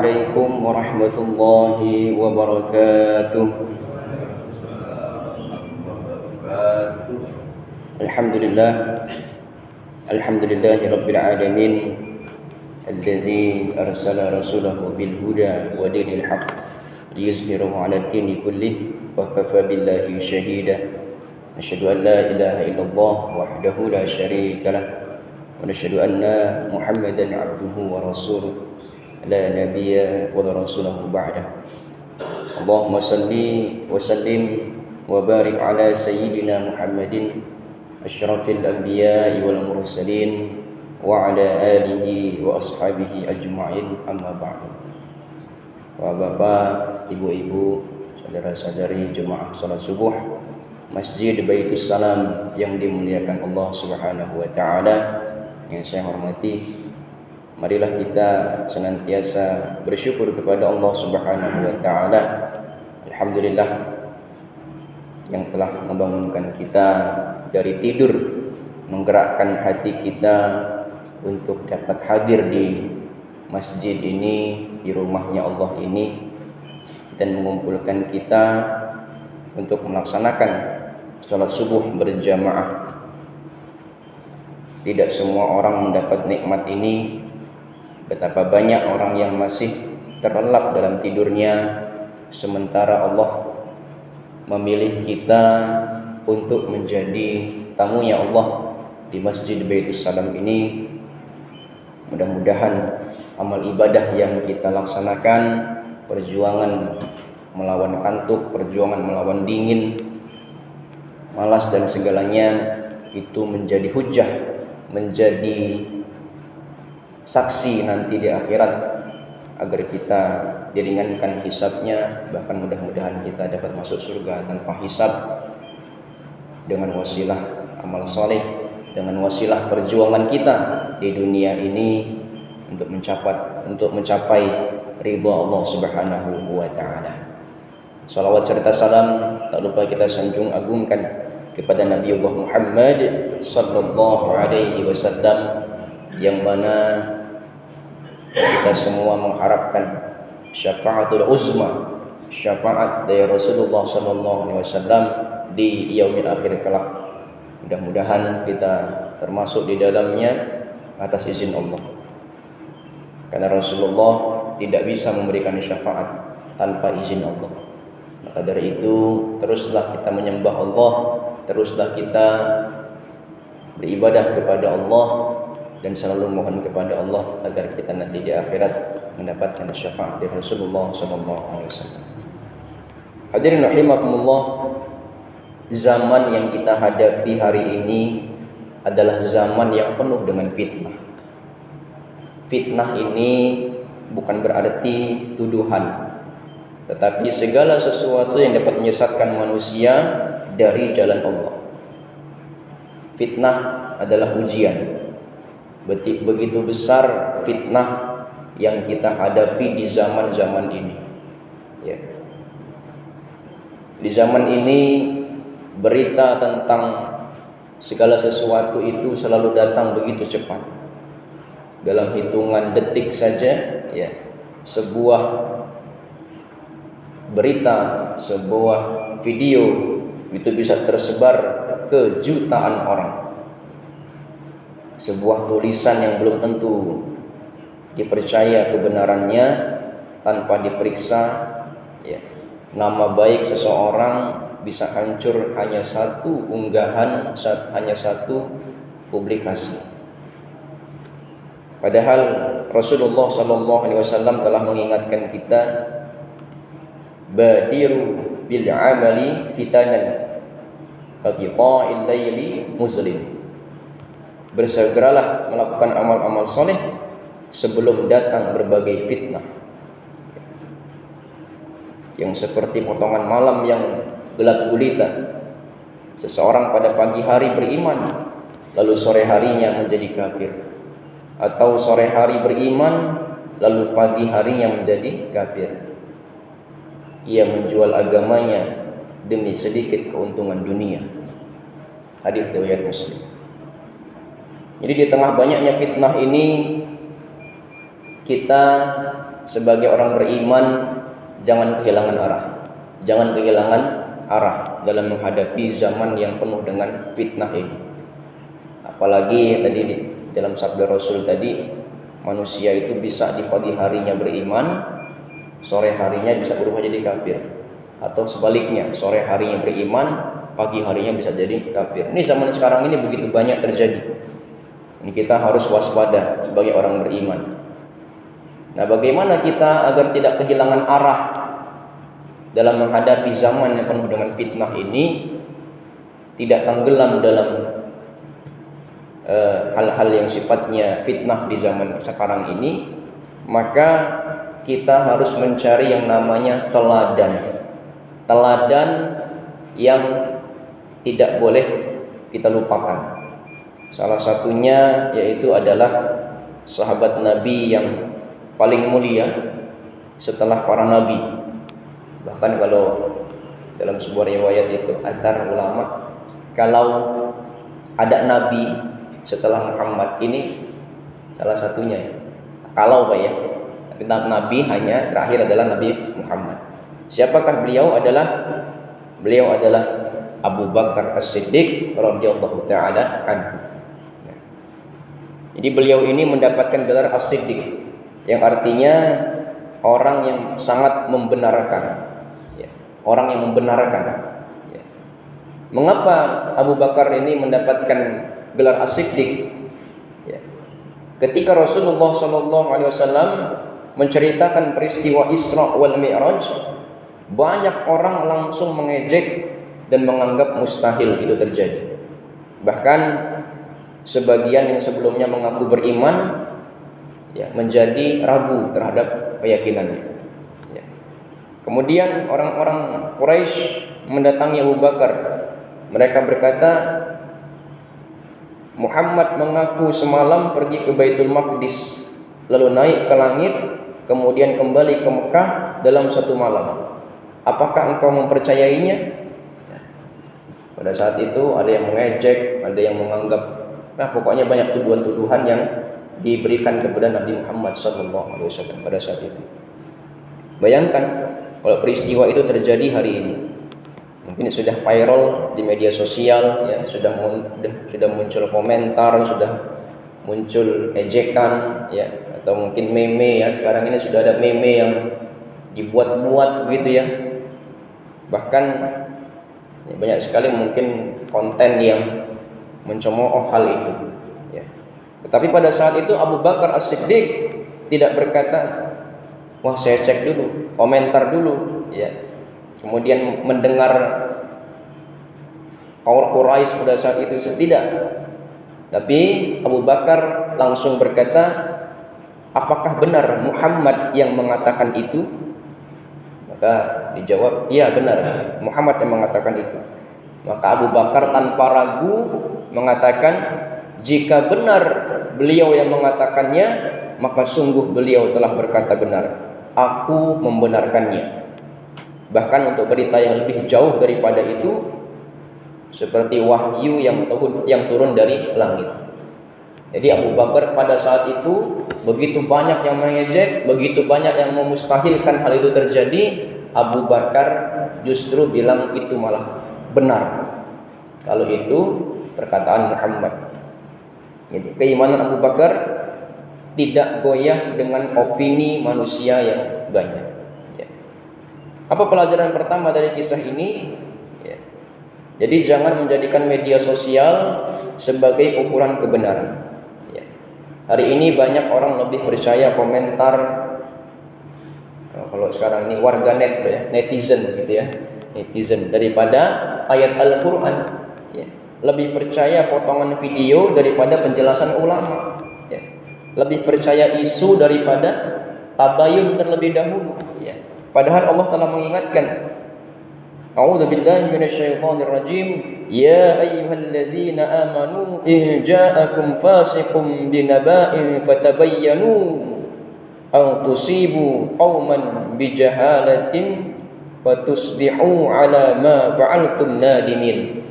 Assalamualaikum warahmatullahi wabarakatuh. Alhamdulillahi rabbil alamin, alladzi arsala rasulahu bil huda wa dinil haqq liyuzhirahu 'ala ad-dini kullih wa kafa billahi shahida. Asyhadu an la ilaha illallah wahdahu la syarika lah wa asyhadu anna Muhammadan 'abduhu wa rasuluh la nabiyya wa rasulahu ba'dah. Allahumma salli wa sallim wa barik ala sayyidina Muhammadin asyrafil anbiya'i wal mursalin wa ala alihi wa ashabihi ajma'in, amma ba'du. Bapak, ibu-ibu, saudara-saudari jemaah salat subuh Masjid Baitus Salam yang dimuliakan Allah Subhanahu wa taala, yang saya hormati, marilah kita senantiasa bersyukur kepada Allah Subhanahu wa taala. Alhamdulillah yang telah membangunkan kita dari tidur, menggerakkan hati kita untuk dapat hadir di masjid ini, di rumahnya Allah ini, dan mengumpulkan kita untuk melaksanakan sholat subuh berjamaah. Tidak semua orang mendapat nikmat ini. Betapa banyak orang yang masih terlelap dalam tidurnya, sementara Allah memilih kita untuk menjadi tamunya Allah di Masjid Baitus Salam ini. Mudah-mudahan amal ibadah yang kita laksanakan, perjuangan melawan kantuk, perjuangan melawan dingin, malas dan segalanya, itu menjadi hujjah, menjadi saksi nanti di akhirat, agar kita diringankan hisabnya, bahkan mudah-mudahan kita dapat masuk surga tanpa hisab dengan wasilah amal soleh, dengan wasilah perjuangan kita di dunia ini untuk mencapai ridha Allah Subhanahu wa taala. Salawat serta salam tak lupa kita sanjung agungkan kepada Nabi Allah Muhammad sallallahu alaihi wasallam, yang mana kita semua mengharapkan syafaatul uzma, syafaat dari Rasulullah sallallahu alaihi wasallam di yaumil akhir kelak. Mudah-mudahan kita termasuk di dalamnya atas izin Allah, karena Rasulullah tidak bisa memberikan syafaat tanpa izin Allah. Maka dari itu, teruslah kita menyembah Allah, teruslah kita beribadah kepada Allah, dan selalu mohon kepada Allah agar kita nanti di akhirat mendapatkan syafaat dari Rasulullah SAW. Hadirin rahimakumullah, zaman yang kita hadapi hari ini adalah zaman yang penuh dengan fitnah. Fitnah ini bukan berarti tuduhan, tetapi segala sesuatu yang dapat menyesatkan manusia dari jalan Allah. Fitnah adalah ujian. Begitu besar fitnah yang kita hadapi di zaman-zaman ini. Ya. Di zaman ini berita tentang segala sesuatu itu selalu datang begitu cepat. Dalam hitungan detik saja, ya, sebuah berita, sebuah video itu bisa tersebar ke jutaan orang. Sebuah tulisan yang belum tentu dipercaya kebenarannya, tanpa diperiksa, ya, nama baik seseorang bisa hancur hanya satu unggahan, hanya satu publikasi. Padahal Rasulullah SAW telah mengingatkan kita, badiru bil amali fitanan qata'il laili muslim. Bersegeralah melakukan amal-amal soleh sebelum datang berbagai fitnah, yang seperti potongan malam yang gelap gulita. Seseorang pada pagi hari beriman, lalu sore harinya menjadi kafir, atau sore hari beriman, lalu pagi harinya menjadi kafir. Ia menjual agamanya demi sedikit keuntungan dunia. Hadis riwayat Muslim. Jadi di tengah banyaknya fitnah ini, kita sebagai orang beriman jangan kehilangan arah. Jangan kehilangan arah dalam menghadapi zaman yang penuh dengan fitnah ini. Apalagi tadi dalam sabda Rasul tadi, manusia itu bisa di pagi harinya beriman, sore harinya bisa berubah jadi kafir. Atau sebaliknya, sore harinya beriman, pagi harinya bisa jadi kafir. Ini zaman sekarang ini begitu banyak terjadi. Ini kita harus waspada sebagai orang beriman. Nah, bagaimana kita agar tidak kehilangan arah dalam menghadapi zaman yang penuh dengan fitnah ini, tidak tenggelam dalam hal-hal yang sifatnya fitnah di zaman sekarang ini? Maka kita harus mencari yang namanya teladan yang tidak boleh kita lupakan. Salah satunya yaitu adalah sahabat Nabi yang paling mulia setelah para nabi. Bahkan kalau dalam sebuah riwayat itu asar ulama, kalau ada nabi setelah Muhammad, ini salah satunya. Kalau Pak ya, tapi nabi hanya terakhir adalah Nabi Muhammad. Siapakah beliau? Beliau adalah Abu Bakar As-Siddiq radhiyallahu taala anhu. Jadi beliau ini mendapatkan gelar As-Siddiq, yang artinya orang yang sangat membenarkan. Orang yang membenarkan. Mengapa Abu Bakar ini mendapatkan gelar As-Siddiq? Ketika Rasulullah SAW menceritakan peristiwa Isra wal Mi'raj, banyak orang langsung mengejek dan menganggap mustahil itu terjadi. Bahkan sebagian yang sebelumnya mengaku beriman menjadi ragu terhadap keyakinannya. Kemudian orang-orang Quraisy mendatangi Abu Bakar. Mereka berkata, Muhammad mengaku semalam pergi ke Baitul Maqdis, lalu naik ke langit, kemudian kembali ke Mekah dalam satu malam. Apakah engkau mempercayainya? Pada saat itu ada yang mengejek, ada yang menganggap, pokoknya banyak tuduhan-tuduhan yang diberikan kepada Nabi Muhammad SAW pada saat itu. Bayangkan kalau peristiwa itu terjadi hari ini, mungkin sudah viral di media sosial, sudah muncul komentar, sudah muncul ejekan, atau mungkin meme. Sekarang ini sudah ada meme yang dibuat-buat begitu ya. Bahkan banyak sekali mungkin konten yang mencemooh hal itu. Tetapi pada saat itu Abu Bakar As-Siddiq tidak berkata, wah saya cek dulu, komentar dulu, kemudian mendengar Quraisy pada saat itu. Tidak. Tapi Abu Bakar langsung berkata, apakah benar Muhammad yang mengatakan itu? Maka dijawab, iya benar, Muhammad yang mengatakan itu. Maka Abu Bakar tanpa ragu mengatakan, jika benar beliau yang mengatakannya, maka sungguh beliau telah berkata benar. Aku membenarkannya. Bahkan untuk berita yang lebih jauh daripada itu, seperti wahyu yang turun dari langit. Jadi Abu Bakar pada saat itu begitu banyak yang mengejek, begitu banyak yang memustahilkan hal itu terjadi. Abu Bakar justru bilang itu malah benar. Kalau itu perkataan Muhammad. Jadi keimanan Abu Bakar tidak goyah dengan opini manusia yang banyak. Apa pelajaran pertama dari kisah ini? Jadi jangan menjadikan media sosial sebagai ukuran kebenaran. Hari ini banyak orang lebih percaya komentar, kalau sekarang ini warganet, netizen gitu ya, netizen, daripada ayat Al-Quran. Lebih percaya potongan video daripada penjelasan ulama. Lebih percaya isu daripada tabayun terlebih dahulu. Padahal Allah telah mengingatkan, A'udzu billahi minasyaitonir rajim, ya ayyuhalladzina amanu in ja'akum fasiqun binaba'in fatabayyanu aw tusibu qauman bijahalatin fatusbihu ala ma fa'altum nadimin.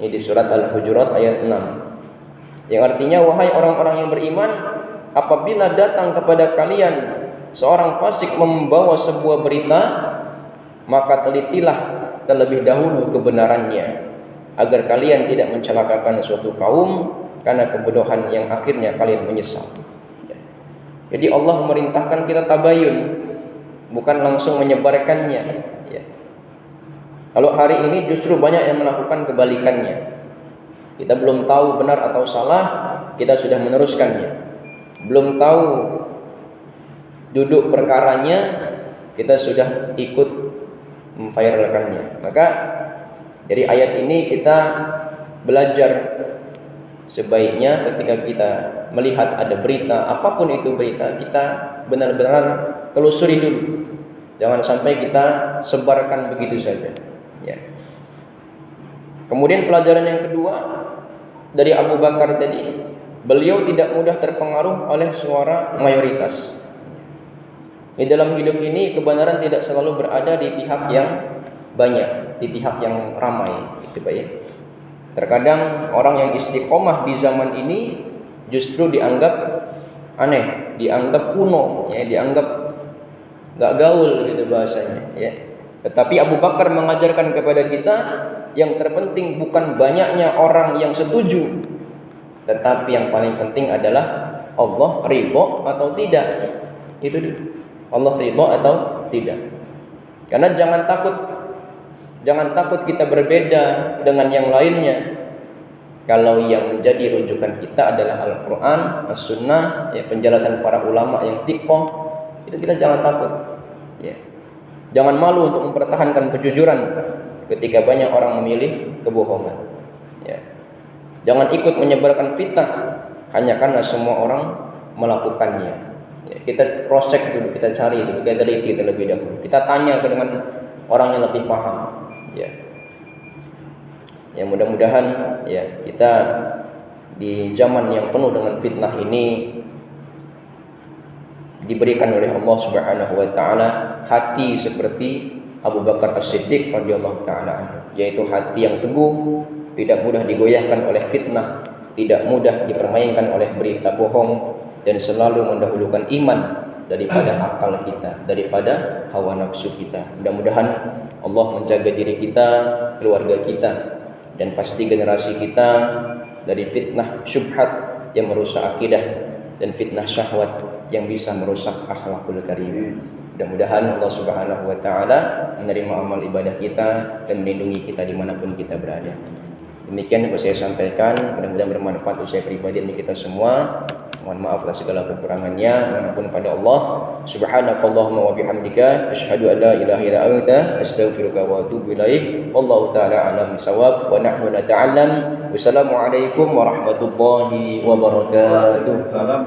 Ini di surat Al-Hujurat ayat 6. Yang artinya, wahai orang-orang yang beriman, apabila datang kepada kalian seorang fasik membawa sebuah berita, maka telitilah terlebih dahulu kebenarannya, agar kalian tidak mencelakakan suatu kaum karena kebodohan yang akhirnya kalian menyesal. Jadi Allah memerintahkan kita tabayun, bukan langsung menyebarkannya. Kalau hari ini justru banyak yang melakukan kebalikannya. Kita belum tahu benar atau salah, kita sudah meneruskannya. Belum tahu duduk perkaranya, kita sudah ikut memviralkannya. Maka dari ayat ini kita belajar, sebaiknya ketika kita melihat ada berita, apapun itu berita, kita benar-benar telusuri dulu. Jangan sampai kita sebarkan begitu saja. Kemudian pelajaran yang kedua dari Abu Bakar tadi, beliau tidak mudah terpengaruh oleh suara mayoritas. Di dalam hidup ini kebenaran tidak selalu berada di pihak yang banyak, di pihak yang ramai, gitu Pak ya. Terkadang orang yang istiqomah di zaman ini justru dianggap aneh, dianggap kuno, dianggap gak gaul gitu bahasanya, Tetapi Abu Bakar mengajarkan kepada kita, yang terpenting bukan banyaknya orang yang setuju, tetapi yang paling penting adalah Allah ridho atau tidak. Itu dia. Allah ridho atau tidak. Karena jangan takut kita berbeda dengan yang lainnya. Kalau yang menjadi rujukan kita adalah Al-Quran, As-Sunnah, penjelasan para ulama yang thiqah, itu kita jangan takut. Jangan malu untuk mempertahankan kejujuran ketika banyak orang memilih kebohongan. Jangan ikut menyebarkan fitnah hanya karena semua orang melakukannya. Kita cross check dulu, kita cari dulu, kita teliti terlebih dahulu. Kita tanya dengan orang yang lebih paham. Mudah-mudahan kita di zaman yang penuh dengan fitnah ini diberikan oleh Allah Subhanahu wa taala hati seperti Abu Bakar As-Siddiq radhiyallahu taala, yaitu hati yang teguh, tidak mudah digoyahkan oleh fitnah, tidak mudah dipermainkan oleh berita bohong, dan selalu mendahulukan iman daripada akal kita, daripada hawa nafsu kita. Mudah-mudahan Allah menjaga diri kita, keluarga kita, dan pasti generasi kita dari fitnah syubhat yang merusak akidah dan fitnah syahwat yang bisa merusak akhlakul karim. Mudah-mudahan Allah Subhanahu wa taala menerima amal ibadah kita dan melindungi kita dimanapun kita berada. Demikian yang saya sampaikan, mudah-mudahan bermanfaat untuk saya pribadi dan kita semua. Mohon maaf atas segala kekurangannya, mohon pada Allah. Subhanakallahumma wa bihamdika asyhadu an la ilaha illa anta astaghfiruka wa atubu ilaik. Wallahu taala alam bisawab wa nahnu nata'allam. Wassalamualaikum warahmatullahi wabarakatuh.